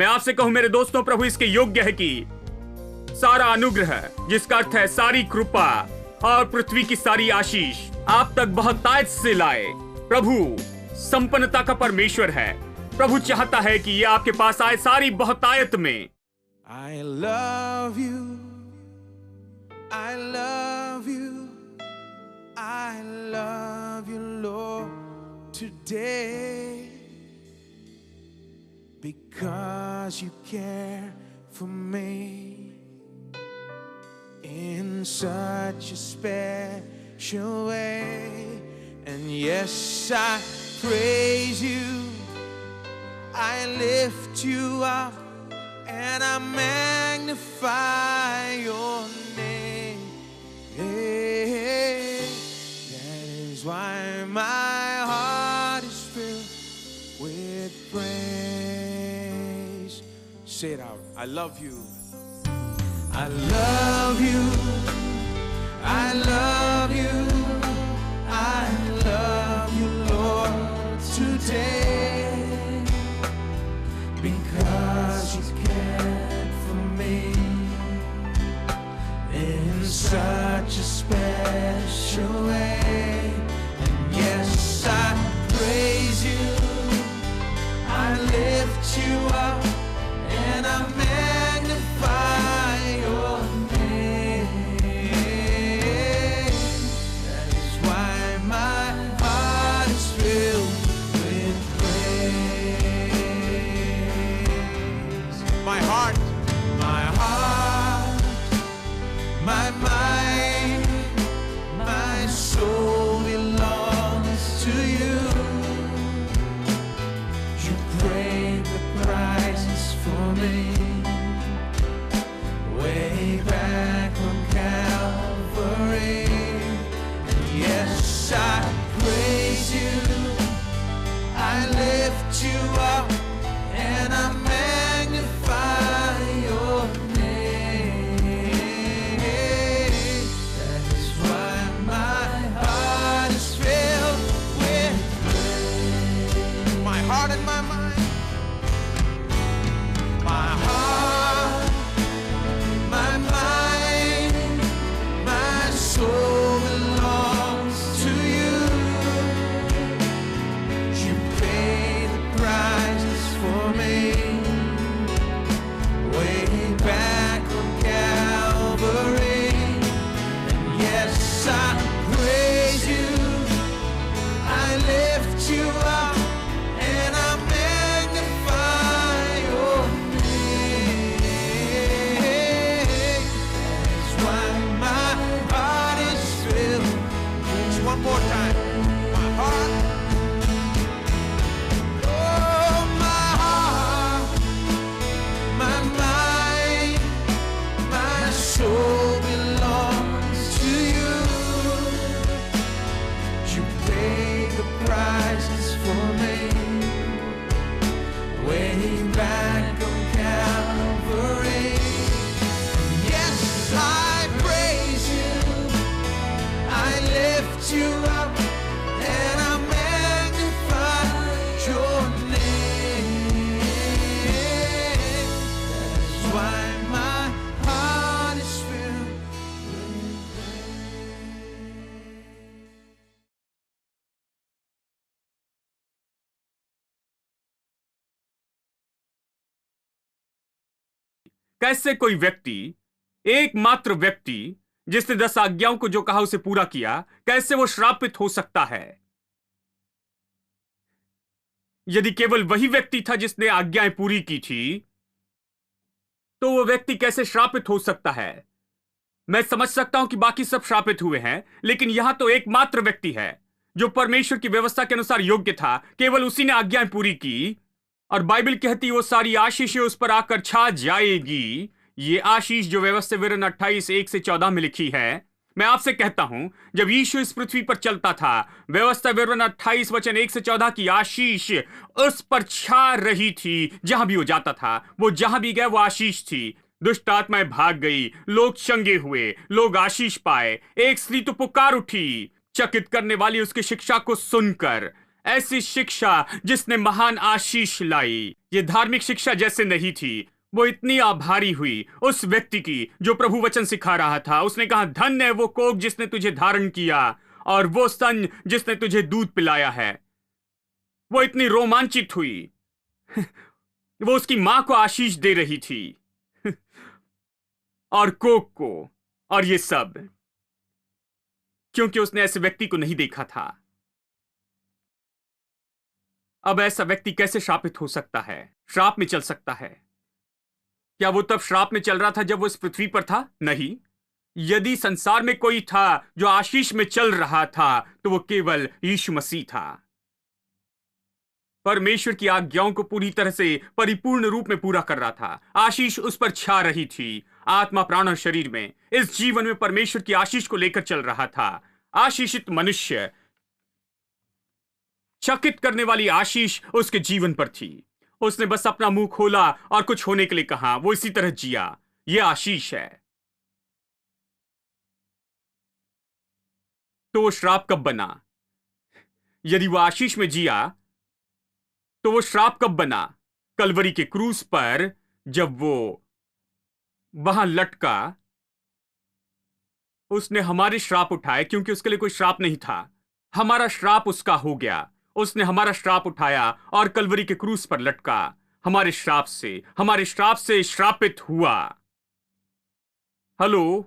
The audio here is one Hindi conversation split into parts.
मैं आपसे कहूं मेरे दोस्तों, प्रभु इसके योग्य है कि सारा अनुग्रह, जिसका अर्थ है सारी कृपा और पृथ्वी की सारी आशीष, आप तक बहुतायत से लाए। प्रभु संपन्नता का परमेश्वर है। प्रभु चाहता है कि ये आपके पास आए सारी बहुतायत में। I love you, I love you, I love you, Lord, today, because you care for me in such a special way. And yes, I praise you, I lift you up, and I magnify your name. That is why my heart is filled with praise. Say it out. I love you. I love you. I love you. I love you, Lord, today, because you cared for me in such a special way. And yes, I praise you, I lift you up, and I magnify your name. That is why my heart is filled with praise. My heart, my mind, my soul belongs to you. You paid the prices for me way back on Calvary. And yes, I praise you, I lift you up, and I magnify your name. That is why my heart is filled with praise. My heart and my mind. My heart, my mind, my soul belongs to you. You paid the prices for me way back on Calvary. And yes, I praise you, I lift you up, and I magnify your name. That's why my heart is filled. Just one more time. My heart. Oh, my heart, my mind, my soul belongs to you. You paid the prices for me way back on Calvary. Yes, I praise you, I lift you up, and I magnify your name. That's why my heart is filled with praise. कैसे कोई व्यक्ति, एकमात्र व्यक्ति जिसने 10 आज्ञाओं को जो कहा उसे पूरा किया, कैसे वो श्रापित हो सकता है? यदि केवल वही व्यक्ति था जिसने आज्ञाएं पूरी की थी, तो वो व्यक्ति कैसे श्रापित हो सकता है? मैं समझ सकता हूं कि बाकी सब श्रापित हुए हैं, लेकिन यहां तो एकमात्र व्यक्ति है जो परमेश्वर की व्यवस्था के अनुसार योग्य था। केवल उसी ने आज्ञाएं पूरी की, और बाइबल कहती वो सारी आशीषें उस पर आकर छा जाएगी। ये आशीष जो व्यवस्था विवरण 28:1-14 में लिखी है। मैं आपसे कहता हूं, जब यीशु इस पृथ्वी पर चलता था, व्यवस्था विवरण 28:1-14 की आशीष उस पर छा रही थी। जहां भी वो जाता था, वो जहां भी गया वो आशीष थी। दुष्ट आत्माएं भाग गई, लोग चंगे हुए, लोग आशीष पाए। एक स्त्री तो पुकार उठी, चकित करने वाली उसकी शिक्षा को सुनकर। ऐसी शिक्षा जिसने महान आशीष लाई। ये धार्मिक शिक्षा जैसे नहीं थी। वो इतनी आभारी हुई उस व्यक्ति की जो प्रभु वचन सिखा रहा था। उसने कहा, धन्य है वो कोख जिसने तुझे धारण किया और वो स्तन जिसने तुझे दूध पिलाया है। वो इतनी रोमांचित हुई। वो उसकी मां को आशीष दे रही थी और कोक को, और ये सब क्योंकि उसने ऐसे व्यक्ति को नहीं देखा था। अब ऐसा व्यक्ति कैसे श्रापित हो सकता है, श्राप में चल सकता है? क्या वो तब श्राप में चल रहा था जब वो इस पृथ्वी पर था? नहीं। यदि संसार में कोई था जो आशीष में चल रहा था तो वो केवल यीशु मसीह था। परमेश्वर की आज्ञाओं को पूरी तरह से परिपूर्ण रूप में पूरा कर रहा था। आशीष उस पर छा रही थी, आत्मा, प्राण और शरीर में। इस जीवन में परमेश्वर की आशीष को लेकर चल रहा था। आशीषित मनुष्य, चकित करने वाली आशीष उसके जीवन पर थी। उसने बस अपना मुंह खोला और कुछ होने के लिए कहा। वो इसी तरह जिया। यह आशीष है। तो वो श्राप कब बना? यदि वो आशीष में जिया तो वो श्राप कब बना? कलवरी के क्रूस पर जब वो वहां लटका, उसने हमारे श्राप उठाए क्योंकि उसके लिए कोई श्राप नहीं था। हमारा श्राप उसका हो गया। उसने हमारा श्राप उठाया और कलवरी के क्रूस पर लटका। हमारे श्राप से श्रापित हुआ। हेलो,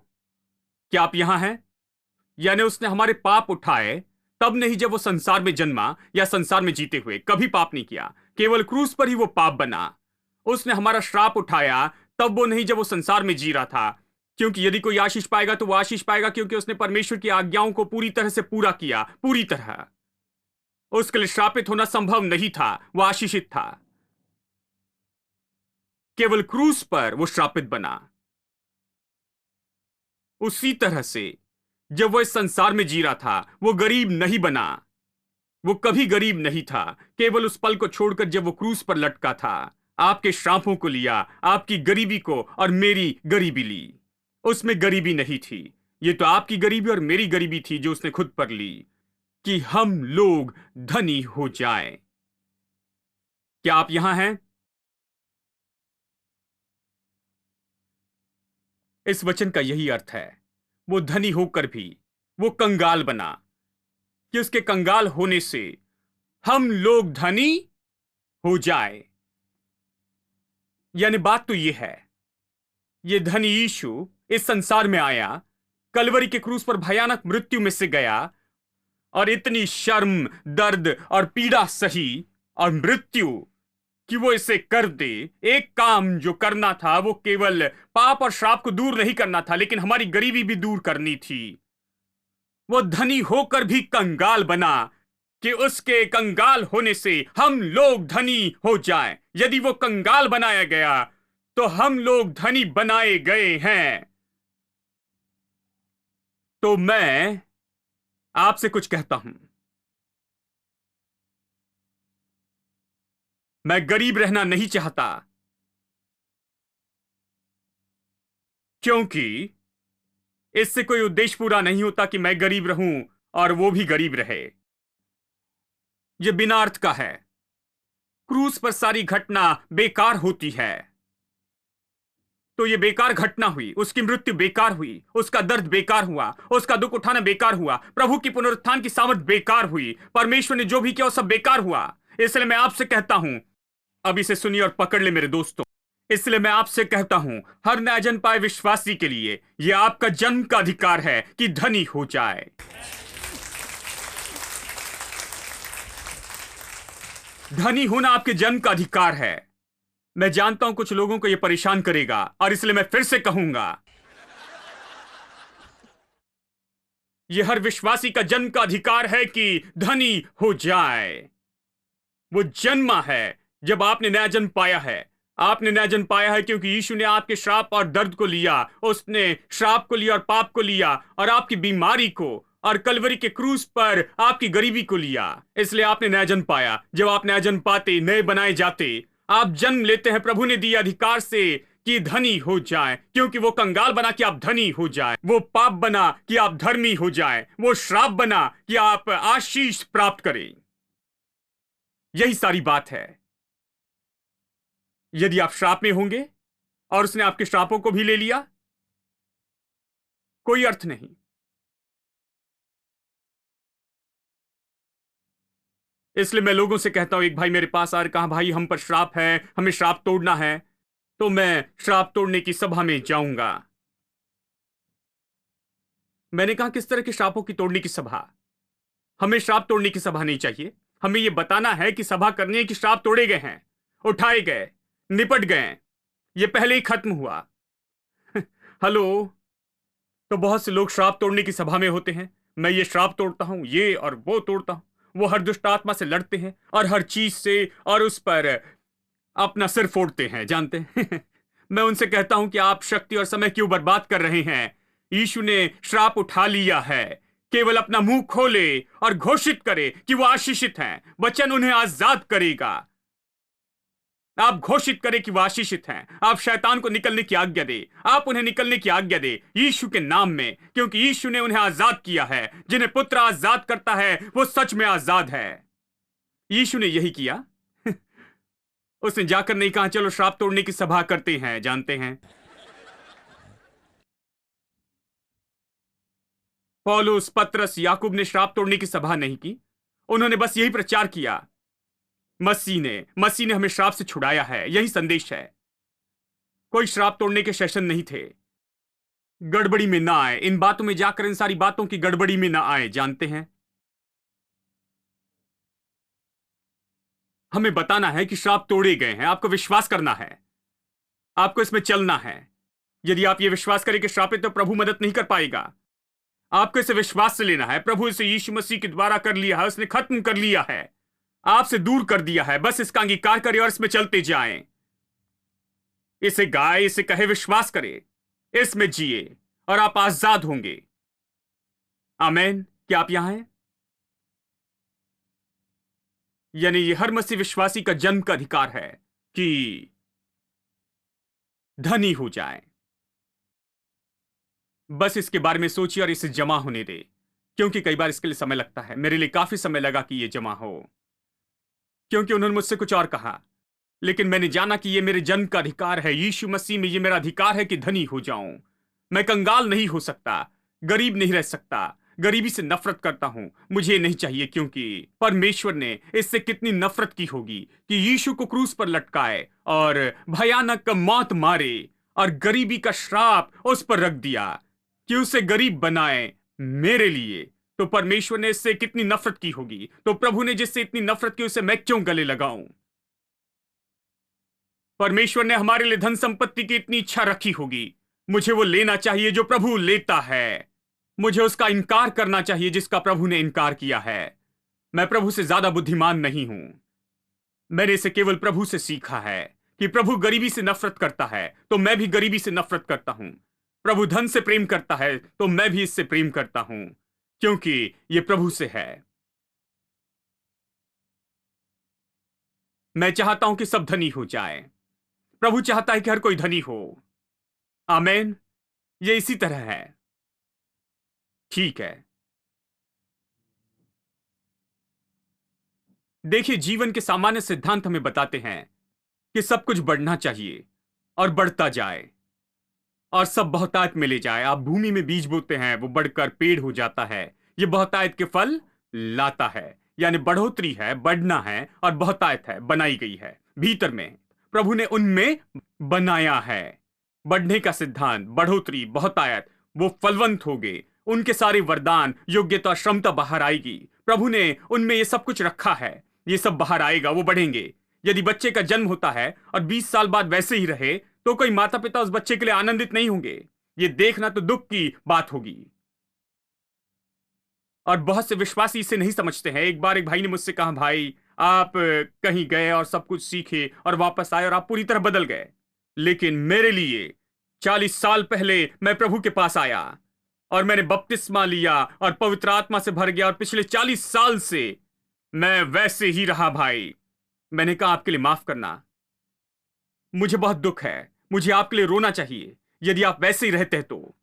क्या आप यहां हैं? यानी उसने हमारे पाप उठाए, तब नहीं जब वो संसार में जन्मा या संसार में जीते हुए कभी पाप नहीं किया। केवल क्रूस पर ही वो पाप बना। उसने हमारा श्राप उठाया, तब वो नहीं जब वो संसार में जी रहा था। क्योंकि यदि कोई आशीष पाएगा तो वो आशीष पाएगा क्योंकि उसने परमेश्वर की आज्ञाओं को पूरी तरह से पूरा किया, पूरी तरह। उसके लिए श्रापित होना संभव नहीं था। वो आशीषित था। केवल क्रूस पर वो श्रापित बना। उसी तरह से जब वो इस संसार में जी रहा था, वो गरीब नहीं बना। वो कभी गरीब नहीं था। केवल उस पल को छोड़कर जब वो क्रूस पर लटका था, आपके श्रापों को लिया, आपकी गरीबी को और मेरी गरीबी ली। उसमें गरीबी नहीं थी। ये तो आपकी गरीबी और मेरी गरीबी थी जो उसने खुद पर ली, कि हम लोग धनी हो जाएं। क्या आप यहां हैं? इस वचन का यही अर्थ है। वो धनी होकर भी वो कंगाल बना, कि उसके कंगाल होने से हम लोग धनी हो जाए। यानी बात तो ये है, ये धनी यीशु इस संसार में आया, कलवरी के क्रूस पर भयानक मृत्यु में से गया और इतनी शर्म, दर्द और पीड़ा सही और मृत्यु कि वो इसे कर दे। एक काम जो करना था वो केवल पाप और श्राप को दूर नहीं करना था, लेकिन हमारी गरीबी भी दूर करनी थी। वो धनी होकर भी कंगाल बना कि उसके कंगाल होने से हम लोग धनी हो जाएं। यदि वो कंगाल बनाया गया तो हम लोग धनी बनाए गए हैं। तो मैं आपसे कुछ कहता हूं। मैं गरीब रहना नहीं चाहता, क्योंकि इससे कोई उद्देश्य पूरा नहीं होता कि मैं गरीब रहूं और वो भी गरीब रहे। यह बिना अर्थ का है। क्रूस पर सारी घटना बेकार होती है। तो यह बेकार घटना हुई, उसकी मृत्यु बेकार हुई, उसका दर्द बेकार हुआ, उसका दुख उठाना बेकार हुआ, प्रभु की पुनरुत्थान की सामर्थ बेकार हुई, परमेश्वर ने जो भी किया वो सब बेकार हुआ। इसलिए मैं आपसे कहता हूं, अब इसे सुनिए और पकड़ ले मेरे दोस्तों। इसलिए मैं आपसे कहता हूं, हर नया जन्म पाए विश्वासी के लिए यह आपका जन्म का अधिकार है कि धनी हो जाए। धनी होना आपके जन्म का अधिकार है। मैं जानता हूं कुछ लोगों को यह परेशान करेगा और इसलिए मैं फिर से कहूंगा, यह हर विश्वासी का जन्म का अधिकार है कि धनी हो जाए। वो जन्मा है जब आपने नया जन्म पाया है। आपने नया जन्म पाया है क्योंकि यीशु ने आपके श्राप और दर्द को लिया। उसने श्राप को लिया और पाप को लिया और आपकी बीमारी को और कलवरी के क्रूस पर आपकी गरीबी को लिया। इसलिए आपने नया जन्म पाया। जब आप नया जन्म पाते, नए बनाए जाते, आप जन्म लेते हैं प्रभु ने दिए अधिकार से कि धनी हो जाए, क्योंकि वो कंगाल बना कि आप धनी हो जाए, वो पाप बना कि आप धर्मी हो जाए, वो श्राप बना कि आप आशीष प्राप्त करें। यही सारी बात है। यदि आप श्राप में होंगे और उसने आपके श्रापों को भी ले लिया, कोई अर्थ नहीं। इसलिए मैं लोगों से कहता हूं, एक भाई मेरे पास आकर कहा, भाई हम पर श्राप है, हमें श्राप तोड़ना है, तो मैं श्राप तोड़ने की सभा में जाऊंगा। मैंने कहा, किस तरह के श्रापों की तोड़ने की सभा? हमें श्राप तोड़ने की सभा नहीं चाहिए। हमें यह बताना है कि सभा करनी है कि श्राप तोड़े गए हैं, उठाए गए, निपट गए, ये पहले ही खत्म हुआ। हेलो। तो बहुत से लोग श्राप तोड़ने की सभा में होते हैं। मैं ये श्राप तोड़ता हूं, ये और वो तोड़ता हूं। वो हर दुष्ट आत्मा से लड़ते हैं और हर चीज से, और उस पर अपना सिर फोड़ते हैं, जानते हैं। मैं उनसे कहता हूं कि आप शक्ति और समय क्यों बर्बाद कर रहे हैं? यीशु ने श्राप उठा लिया है। केवल अपना मुंह खोले और घोषित करे कि वो आशीषित हैं। वचन उन्हें आजाद करेगा। आप घोषित करें कि वो आशीषित हैं। आप शैतान को निकलने की आज्ञा दे। आप उन्हें निकलने की आज्ञा दे यीशु के नाम में, क्योंकि यीशु ने उन्हें आजाद किया है। जिन्हें पुत्र आजाद करता है वो सच में आजाद है। यीशु ने यही किया। उसने जाकर नहीं कहा चलो श्राप तोड़ने की सभा करते हैं, जानते हैं। पौलुस, पतरस, याकूब ने श्राप तोड़ने की सभा नहीं की। उन्होंने बस यही प्रचार किया, मसीह ने हमें श्राप से छुड़ाया है। यही संदेश है। कोई श्राप तोड़ने के सेशन नहीं थे। गड़बड़ी में ना आए, इन बातों में जाकर इन सारी बातों की गड़बड़ी में ना आए, जानते हैं। हमें बताना है कि श्राप तोड़े गए हैं। आपको विश्वास करना है, आपको इसमें चलना है। यदि आप ये विश्वास करें कि श्रापित तो प्रभु मदद नहीं कर पाएगा। आपको इसे विश्वास से लेना है। प्रभु इसे यीशु मसीह के द्वारा कर लिया है। उसने खत्म कर लिया है, आपसे दूर कर दिया है। बस इसका अंगीकार करें और इसमें चलते जाएं। इसे गाए, इसे कहे, विश्वास करें, इसमें जिए और आप आजाद होंगे। आमीन। क्या आप यहां हैं? यानी ये हर मसीह विश्वासी का जन्म का अधिकार है कि धनी हो जाए। बस इसके बारे में सोचिए और इसे जमा होने दे, क्योंकि कई बार इसके लिए समय लगता है। मेरे लिए काफी समय लगा कि ये जमा हो, क्योंकि उन्होंने मुझसे कुछ और कहा, लेकिन मैंने जाना कि ये मेरे जन्म का अधिकार है। यीशु मसीह में ये मेरा अधिकार है कि धनी हो जाऊं। मैं कंगाल नहीं हो सकता, गरीब नहीं रह सकता। गरीबी से नफरत करता हूं, मुझे नहीं चाहिए, क्योंकि परमेश्वर ने इससे कितनी नफरत की होगी कि यीशु को क्रूस पर लटकाए और भयानक मौत मारे और गरीबी का श्राप उस पर रख दिया कि उसे गरीब बनाए मेरे लिए। तो परमेश्वर ने इससे कितनी नफरत की होगी। तो प्रभु ने जिससे इतनी नफरत की उसे मैं क्यों गले लगाऊं? परमेश्वर ने हमारे लिए धन संपत्ति की इतनी इच्छा रखी होगी, मुझे वो लेना चाहिए जो प्रभु लेता है। मुझे उसका इनकार करना चाहिए जिसका प्रभु ने इनकार किया है। मैं प्रभु से ज्यादा बुद्धिमान नहीं हूं। मैंने इसे केवल प्रभु से सीखा है कि प्रभु गरीबी से नफरत करता है तो मैं भी गरीबी से नफरत करता हूं। प्रभु धन से प्रेम करता है तो मैं भी इससे प्रेम करता हूं, क्योंकि यह प्रभु से है। मैं चाहता हूं कि सब धनी हो जाए। प्रभु चाहता है कि हर कोई धनी हो। आमीन। ये इसी तरह है। ठीक है। देखिए, जीवन के सामान्य सिद्धांत हमें बताते हैं कि सब कुछ बढ़ना चाहिए और बढ़ता जाए और सब बहुतायत में ले जाए। आप भूमि में बीज बोते हैं, वो बढ़कर पेड़ हो जाता है। ये बहुतायत के फल लाता है, यानी बढ़ोतरी है, बढ़ना है और बहुतायत है, बनाई गई है भीतर में। प्रभु ने उनमें बनाया है बढ़ने का सिद्धांत, बढ़ोतरी, बहुतायत। वो फलवंत होंगे, उनके सारे वरदान, योग्यता, क्षमता बाहर आएगी। प्रभु ने उनमें ये सब कुछ रखा है। ये सब बाहर आएगा, वो बढ़ेंगे। यदि बच्चे का जन्म होता है और 20 साल बाद वैसे ही रहे तो कोई माता पिता उस बच्चे के लिए आनंदित नहीं होंगे। ये देखना तो दुख की बात होगी। और बहुत से विश्वासी इसे नहीं समझते हैं। एक बार एक भाई ने मुझसे कहा, भाई आप कहीं गए और सब कुछ सीखे और वापस आए और आप पूरी तरह बदल गए। लेकिन मेरे लिए 40 साल पहले मैं प्रभु के पास आया और मैंने बपतिस्मा लिया और पवित्र आत्मा से भर गया और पिछले 40 साल से मैं वैसे ही रहा। भाई, मैंने कहा आपके लिए माफ करना, मुझे बहुत दुख है, मुझे आपके लिए रोना चाहिए यदि आप वैसे ही रहते तो,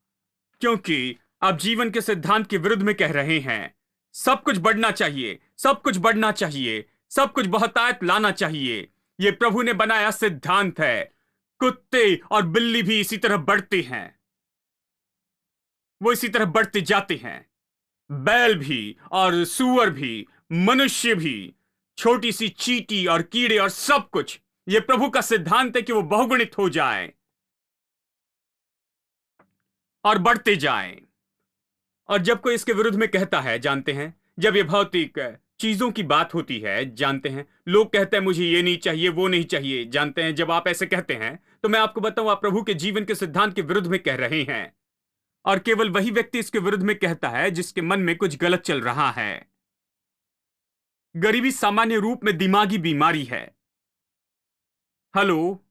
क्योंकि आप जीवन के सिद्धांत के विरुद्ध में कह रहे हैं। सब कुछ बढ़ना चाहिए, सब कुछ बढ़ना चाहिए, सब कुछ बहुतायत लाना चाहिए। ये प्रभु ने बनाया सिद्धांत है। कुत्ते और बिल्ली भी इसी तरह बढ़ते हैं, वो इसी तरह बढ़ते जाते हैं। बैल भी और सूअर भी, मनुष्य भी, छोटी सी चींटी और कीड़े और सब कुछ। ये प्रभु का सिद्धांत है कि वो बहुगुणित हो जाए और बढ़ते जाएं। और जब कोई इसके विरुद्ध में कहता है, जानते हैं, जब ये भौतिक चीजों की बात होती है, जानते हैं, लोग कहते हैं मुझे ये नहीं चाहिए, वो नहीं चाहिए। जानते हैं, जब आप ऐसे कहते हैं तो मैं आपको बताऊं, आप प्रभु के जीवन के सिद्धांत के विरुद्ध में कह रहे हैं। और केवल वही व्यक्ति इसके विरुद्ध में कहता है जिसके मन में कुछ गलत चल रहा है। गरीबी सामान्य रूप में दिमागी बीमारी है। हेलो,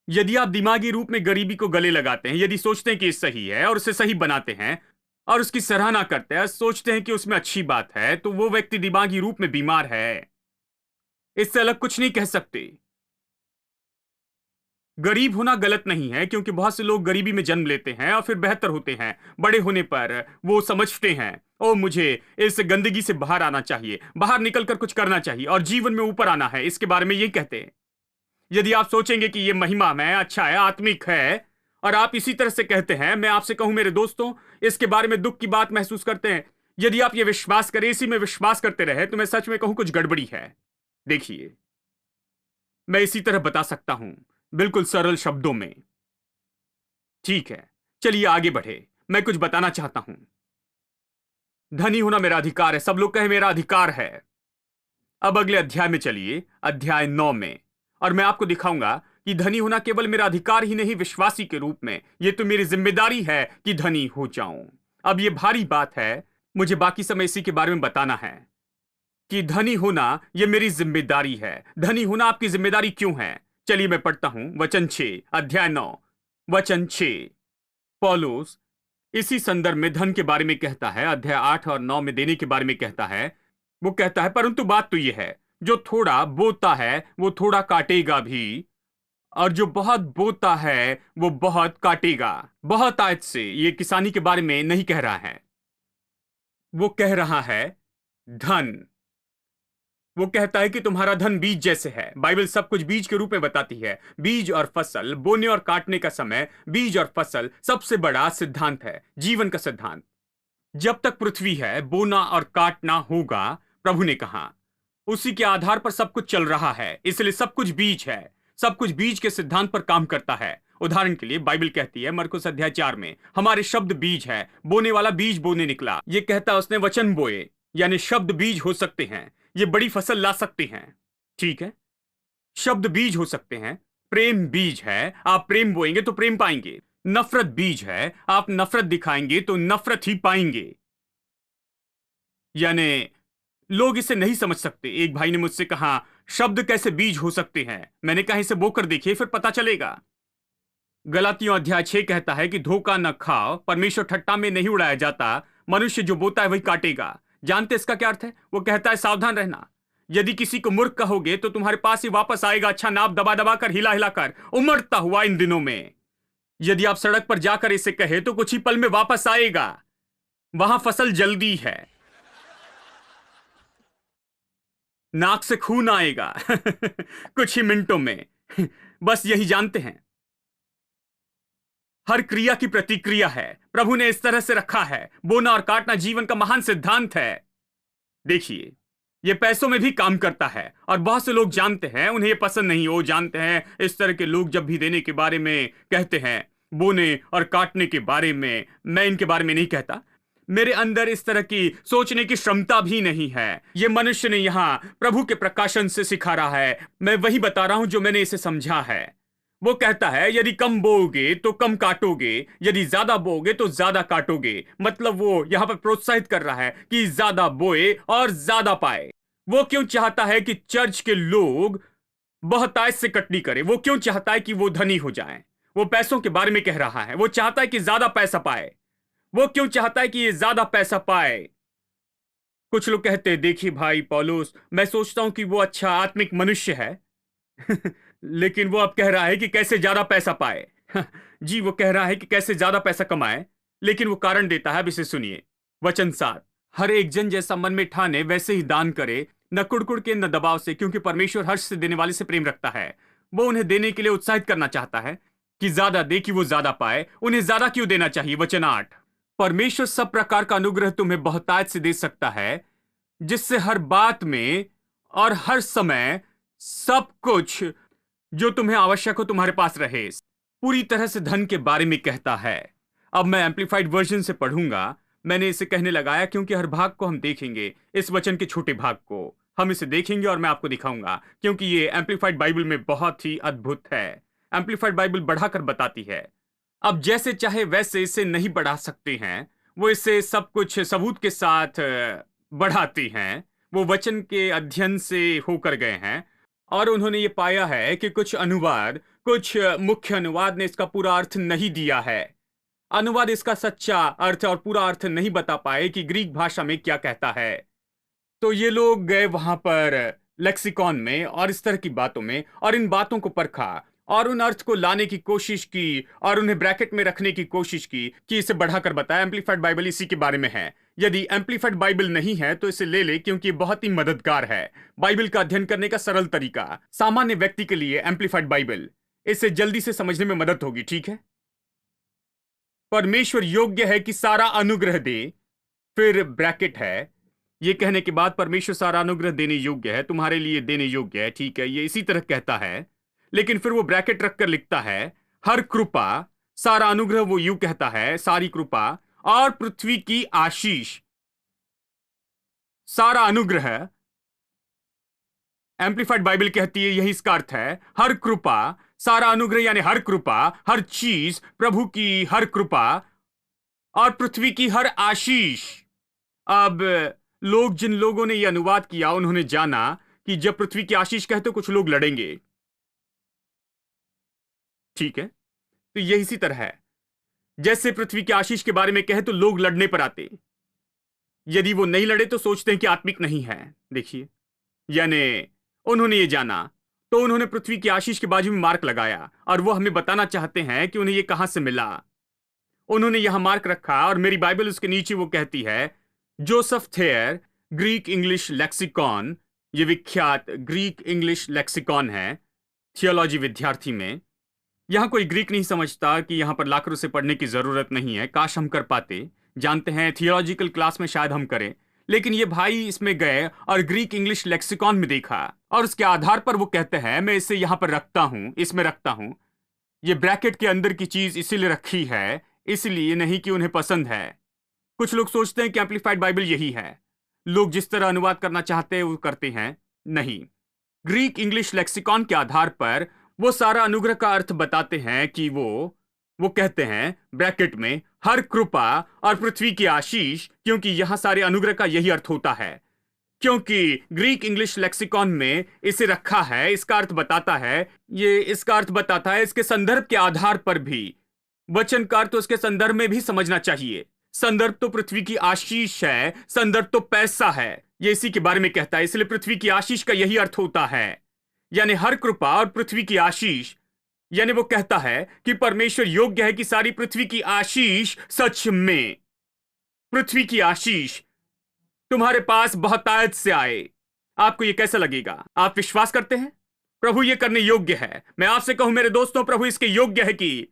यदि आप दिमागी रूप में गरीबी को गले लगाते हैं, यदि सोचते हैं कि ये सही है और उसे सही बनाते हैं और उसकी सराहना करते हैं, सोचते हैं कि उसमें अच्छी बात है, तो वो व्यक्ति दिमागी रूप में बीमार है। इससे अलग कुछ नहीं कह सकते। गरीब होना गलत नहीं है, क्योंकि बहुत से लोग गरीबी में जन्म लेते हैं और फिर बेहतर होते हैं। बड़े होने पर वो समझते हैं, ओ मुझे इस गंदगी से बाहर आना चाहिए, बाहर निकलकर कुछ करना चाहिए और जीवन में ऊपर आना है। इसके बारे में ये कहते हैं। यदि आप सोचेंगे कि ये महिमा में अच्छा है, आत्मिक है, और आप इसी तरह से कहते हैं, मैं आपसे कहूं मेरे दोस्तों, इसके बारे में दुख की बात महसूस करते हैं, यदि आप ये विश्वास करें, इसी में विश्वास करते रहे, तो मैं सच में कहूं कुछ गड़बड़ी है। देखिए, मैं इसी तरह बता सकता हूं, बिल्कुल सरल शब्दों में। ठीक है, चलिए आगे बढ़े। मैं कुछ बताना चाहता हूं। धनी होना मेरा अधिकार है। सब लोग कहें मेरा अधिकार है। अब अगले अध्याय में चलिए, अध्याय 9 में, और मैं आपको दिखाऊंगा कि धनी होना केवल मेरा अधिकार ही नहीं, विश्वासी के रूप में यह तो मेरी जिम्मेदारी है कि धनी हो जाऊं। अब यह भारी बात है, मुझे बाकी समय इसी के बारे में बताना है कि धनी होना यह मेरी जिम्मेदारी है। धनी होना आपकी जिम्मेदारी क्यों है? चलिए मैं पढ़ता हूं, वचन 6, अध्याय 9, वचन 6। पौलुस इसी संदर्भ में धन के बारे में कहता है। अध्याय 8 और 9 में देने के बारे में कहता है। वो कहता है, परंतु बात तो यह है, जो थोड़ा बोता है वो थोड़ा काटेगा भी, और जो बहुत बोता है वो बहुत काटेगा। बहुत आयत से ये किसानी के बारे में नहीं कह रहा है, वो कह रहा है धन। वो कहता है कि तुम्हारा धन बीज जैसे है। बाइबल सब कुछ बीज के रूप में बताती है। बीज और फसल, बोने और काटने का समय, बीज और फसल सबसे बड़ा सिद्धांत है, जीवन का सिद्धांत। जब तक पृथ्वी है, बोना और काटना होगा, प्रभु ने कहा। उसी के आधार पर सब कुछ चल रहा है, इसलिए सब कुछ बीज है। सब कुछ बीज के सिद्धांत पर काम करता है। उदाहरण के लिए बाइबल कहती है मरकुस अध्याय 4 में, हमारे शब्द बीज है, बोने वाला बीज बोने निकला। ये कहता उसने वचन बोए, यानी शब्द बीज हो सकते हैं, ये बड़ी फसल ला सकते हैं। ठीक है, शब्द बीज हो सकते हैं। प्रेम बीज है, आप प्रेम बोएंगे तो प्रेम पाएंगे। नफरत बीज है, आप नफरत दिखाएंगे तो नफरत ही पाएंगे। यानी लोग इसे नहीं समझ सकते। एक भाई ने मुझसे कहा, शब्द कैसे बीज हो सकते हैं? मैंने कहा इसे बोकर देखिए, फिर पता चलेगा। गलातियों अध्याय 6 कहता है कि धोखा न खाओ, परमेश्वर ठट्टा में नहीं उड़ाया जाता, मनुष्य जो बोता है वही काटेगा। जानते इसका क्या अर्थ है? वो कहता है सावधान रहना। यदि किसी को मूर्ख कहोगे तो तुम्हारे पास ही वापस आएगा, अच्छा नाप दबा दबा कर, हिला हिला कर, उमड़ता हुआ इन दिनों में। यदि आप सड़क पर जाकर इसे कहे तो कुछ ही पल में वापस आएगा। वहां फसल जल्दी है, नाक से खून आएगा कुछ ही मिनटों में। बस यही जानते हैं, हर क्रिया की प्रतिक्रिया है। प्रभु ने इस तरह से रखा है। बोना और काटना जीवन का महान सिद्धांत है। देखिए, ये पैसों में भी काम करता है, और बहुत से लोग जानते हैं, उन्हें ये पसंद नहीं। वो जानते हैं, इस तरह के लोग जब भी देने के बारे में कहते हैं, बोने और काटने के बारे में, मैं इनके बारे में नहीं कहता। मेरे अंदर इस तरह की सोचने की क्षमता भी नहीं है। ये मनुष्य ने यहां प्रभु के प्रकाशन से सिखा रहा है। मैं वही बता रहा हूं जो मैंने इसे समझा है। वो कहता है, यदि कम बोओगे तो कम काटोगे, यदि ज्यादा बोओगे तो ज्यादा काटोगे। मतलब वो यहां पर प्रोत्साहित कर रहा है कि ज्यादा बोए और ज्यादा पाए। वो क्यों चाहता है कि चर्च के लोग बहुतायत से कटनी करें? वो क्यों चाहता है कि वो धनी हो जाएं? वो पैसों के बारे में कह रहा है। वो चाहता है कि ज्यादा पैसा पाए। वो क्यों चाहता है कि ये ज्यादा पैसा पाए? कुछ लोग कहते हैं, देखिए भाई पौलुस, मैं सोचता हूं कि वो अच्छा आत्मिक मनुष्य है लेकिन वो अब कह रहा है कि कैसे ज्यादा पैसा पाए जी, वो कह रहा है कि कैसे ज्यादा पैसा कमाए। लेकिन वो कारण देता है। अब इसे सुनिए। वचन 7, हर एक जन जैसा मन में ठाने वैसे ही दान करे, न कुड़कुड़ के न दबाव से, क्योंकि परमेश्वर हर्ष से देने वाले से प्रेम रखता है। वो उन्हें देने के लिए उत्साहित करना चाहता है कि ज्यादा दे कि वो ज्यादा पाए। उन्हें ज्यादा क्यों देना चाहिए? वचन 8, परमेश्वर सब प्रकार का अनुग्रह तुम्हें बहुतायत से दे सकता है, जिससे हर बात में और हर समय सब कुछ जो तुम्हें आवश्यक हो तुम्हारे पास रहे। पूरी तरह से धन के बारे में कहता है। अब मैं एम्पलीफाइड वर्जन से पढ़ूंगा। मैंने इसे कहने लगाया क्योंकि हर भाग को हम देखेंगे, इस वचन के छोटे भाग को हम इसे देखेंगे और मैं आपको दिखाऊंगा, क्योंकि ये एम्पलीफाइड बाइबल में बहुत ही अद्भुत है। एम्पलीफाइड बाइबल बढ़ाकर बताती है। अब जैसे चाहे वैसे इसे नहीं बढ़ा सकते हैं। वो इसे सब कुछ सबूत के साथ बढ़ाती हैं। वो वचन के अध्ययन से होकर गए हैं और उन्होंने ये पाया है कि कुछ मुख्य अनुवाद ने इसका पूरा अर्थ नहीं दिया है। अनुवाद इसका सच्चा अर्थ और पूरा अर्थ नहीं बता पाए कि ग्रीक भाषा में क्या कहता है। तो ये लोग गए वहां पर लेक्सिकॉन में और इस तरह की बातों में और इन बातों को परखा और उन अर्थ को लाने की कोशिश की और उन्हें ब्रैकेट में रखने की कोशिश की कि इसे बढ़ाकर बताया। एम्पलीफाइड बाइबल इसी के बारे में है। यदि एम्पलीफाइड बाइबल नहीं है तो इसे ले ले, क्योंकि बहुत ही मददगार है। बाइबल का अध्ययन करने का सरल तरीका, सामान्य व्यक्ति के लिए एम्पलीफाइड बाइबल, इसे जल्दी से समझने में मदद होगी। ठीक है। परमेश्वर योग्य है कि सारा अनुग्रह दे, फिर ब्रैकेट है। ये कहने के बाद परमेश्वर सारा अनुग्रह देने योग्य है, तुम्हारे लिए देने योग्य है। ठीक है, ये इसी तरह कहता है। लेकिन फिर वो ब्रैकेट रखकर लिखता है हर कृपा, सारा अनुग्रह। वो यूं कहता है सारी कृपा और पृथ्वी की आशीष, सारा अनुग्रह। एम्पलीफाइड बाइबल कहती है यही इसका अर्थ है। हर कृपा, सारा अनुग्रह यानी हर कृपा, हर चीज, प्रभु की हर कृपा और पृथ्वी की हर आशीष। अब जिन लोगों ने यह अनुवाद किया उन्होंने जाना कि जब पृथ्वी की आशीष कहते कुछ लोग लड़ेंगे। ठीक है, तो यही इसी तरह है। जैसे पृथ्वी की आशीष के बारे में कहे तो लोग लड़ने पर आते। यदि वो नहीं लड़े तो सोचते हैं कि आत्मिक नहीं है। देखिए, यानी उन्होंने ये जाना तो उन्होंने पृथ्वी की आशीष के बाजू में मार्क लगाया और वो हमें बताना चाहते हैं कि उन्हें ये कहां से मिला। उन्होंने यहां मार्क रखा और मेरी बाइबल उसके नीचे वो कहती है Joseph there Greek English lexicon. ये विख्यात ग्रीक इंग्लिश लेक्सिकॉन है थियोलॉजी विद्यार्थी में। यहां कोई ग्रीक नहीं समझता कि यहां पर लाखों से पढ़ने की जरूरत नहीं है। काश हम कर पाते। जानते हैं थियोलॉजिकल क्लास में शायद हम करें, लेकिन ये भाई इसमें गए और ग्रीक इंग्लिश लेक्सिकॉन में देखा और उसके आधार पर वो कहते हैं मैं इसे यहां पर रखता हूं, इसमें रखता हूं। ये ब्रैकेट के अंदर की चीज इसीलिए रखी है, इसलिए नहीं कि उन्हें पसंद है। कुछ लोग सोचते हैं कि एम्पलीफाइड बाइबल यही है। लोग जिस तरह अनुवाद करना चाहते हैं वो करते हैं। नहीं, ग्रीक इंग्लिश लेक्सिकॉन के आधार पर वो सारा अनुग्रह का अर्थ बताते हैं कि वो कहते हैं ब्रैकेट में हर कृपा और पृथ्वी की आशीष, क्योंकि यहां सारे अनुग्रह का यही अर्थ होता है। क्योंकि ग्रीक इंग्लिश लेक्सिकॉन में इसे रखा है, इसका अर्थ बताता है। ये इसका अर्थ बताता है इसके संदर्भ के आधार पर भी। वचन का अर्थ उसके संदर्भ में भी समझना चाहिए। संदर्भ तो पृथ्वी की आशीष है, संदर्भ तो पैसा है। ये इसी के बारे में कहता है, इसलिए पृथ्वी की आशीष का यही अर्थ होता है, यानी हर कृपा और पृथ्वी की आशीष। यानी वो कहता है कि परमेश्वर योग्य है कि सारी पृथ्वी की आशीष, सच में पृथ्वी की आशीष तुम्हारे पास बहुतायत से आए। आपको ये कैसा लगेगा? आप विश्वास करते हैं प्रभु ये करने योग्य है? मैं आपसे कहूं मेरे दोस्तों, प्रभु इसके योग्य है कि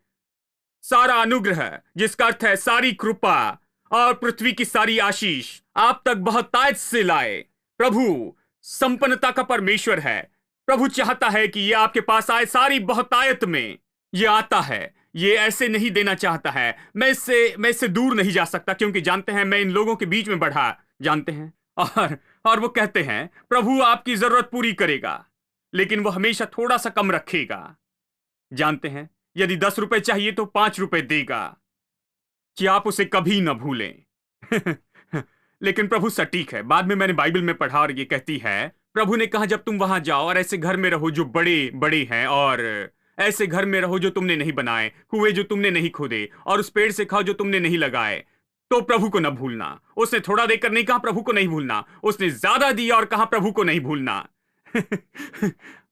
सारा अनुग्रह, जिसका अर्थ है सारी कृपा और पृथ्वी की सारी आशीष, आप तक बहुतायत से लाए। प्रभु संपन्नता का परमेश्वर है। प्रभु चाहता है कि ये आपके पास आए सारी बहुतायत में। ये आता है, ये ऐसे नहीं देना चाहता है। मैं इससे दूर नहीं जा सकता, क्योंकि जानते हैं मैं इन लोगों के बीच में बढ़ा, जानते हैं। और वो कहते हैं प्रभु आपकी जरूरत पूरी करेगा, लेकिन वो हमेशा थोड़ा सा कम रखेगा। जानते हैं, यदि 10 रुपए चाहिए तो 5 रुपए देगा, कि आप उसे कभी ना भूलें। लेकिन प्रभु सटीक है। बाद में मैंने बाइबल में पढ़ा और ये कहती है, प्रभु ने कहा जब तुम वहां जाओ और ऐसे घर में रहो जो बड़े बड़े हैं, और ऐसे घर में रहो जो तुमने नहीं बनाए, कुएं जो तुमने नहीं खोदे, और उस पेड़ से खाओ जो तुमने नहीं लगाए, तो प्रभु को न भूलना। उसने थोड़ा देकर नहीं कहा प्रभु को नहीं भूलना, उसने ज्यादा दिया और कहा प्रभु को नहीं भूलना।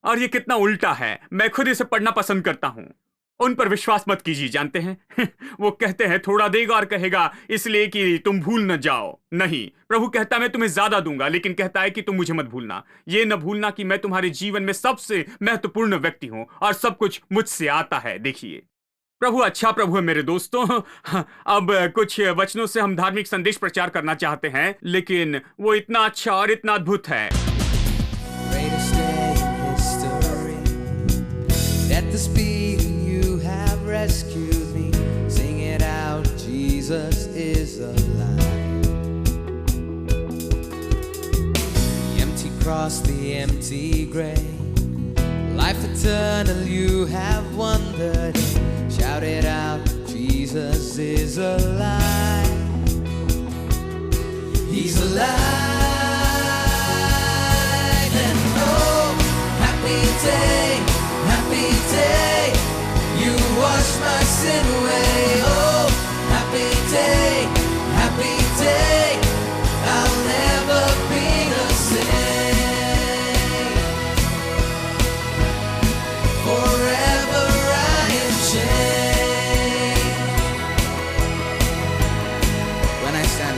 और ये कितना उल्टा है। मैं खुद इसे पढ़ना पसंद करता हूं। उन पर विश्वास मत कीजिए, जानते हैं वो कहते हैं थोड़ा देगा और कहेगा इसलिए कि तुम भूल न जाओ। नहीं, प्रभु कहता मैं तुम्हें ज्यादा दूंगा, लेकिन कहता है कि तुम मुझे मत भूलना। ये न भूलना कि मैं तुम्हारे जीवन में सबसे महत्वपूर्ण व्यक्ति हूं और सब कुछ मुझसे आता है। देखिए, प्रभु अच्छा प्रभु है मेरे दोस्तों। अब कुछ वचनों से हम धार्मिक संदेश प्रचार करना चाहते हैं, लेकिन वो इतना अच्छा और इतना अद्भुत है। Greatest day in history. At the speed you have rescued me. Sing it out, Jesus is alive. The empty cross, the empty grave. Life eternal you have wondered in. Shout it out, Jesus is alive. He's alive. And oh, happy day, you wash my sin away. Oh, happy day, I'll never be the same. Forever I am changed. When I stand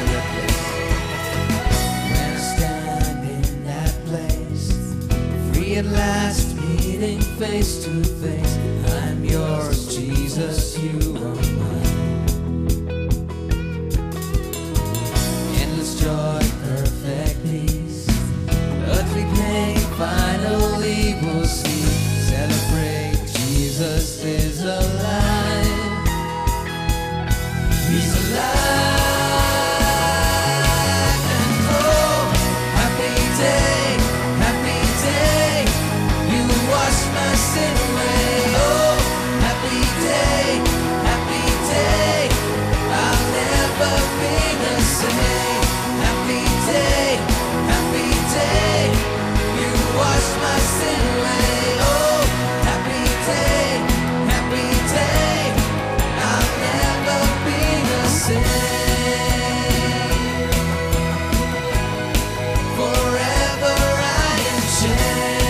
in that place, free at last, meeting face to face. I'm yours, Jesus, you are mine. Endless joy, perfect peace, earthly pain, finally we'll see. Celebrate, Jesus is alive. He's alive. And oh, happy day, you wash my sin away. Oh, happy day, I'll never be the same. Happy day, you wash my sin away. Oh, happy day, I'll never be the same. Forever I am changed.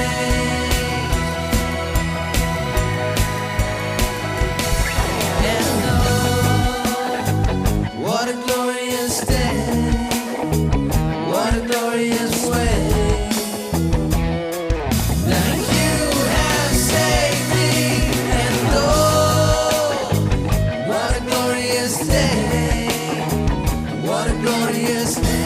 And oh, what a glorious day, what a glorious way that you have saved me. And oh, what a glorious day, what a glorious day.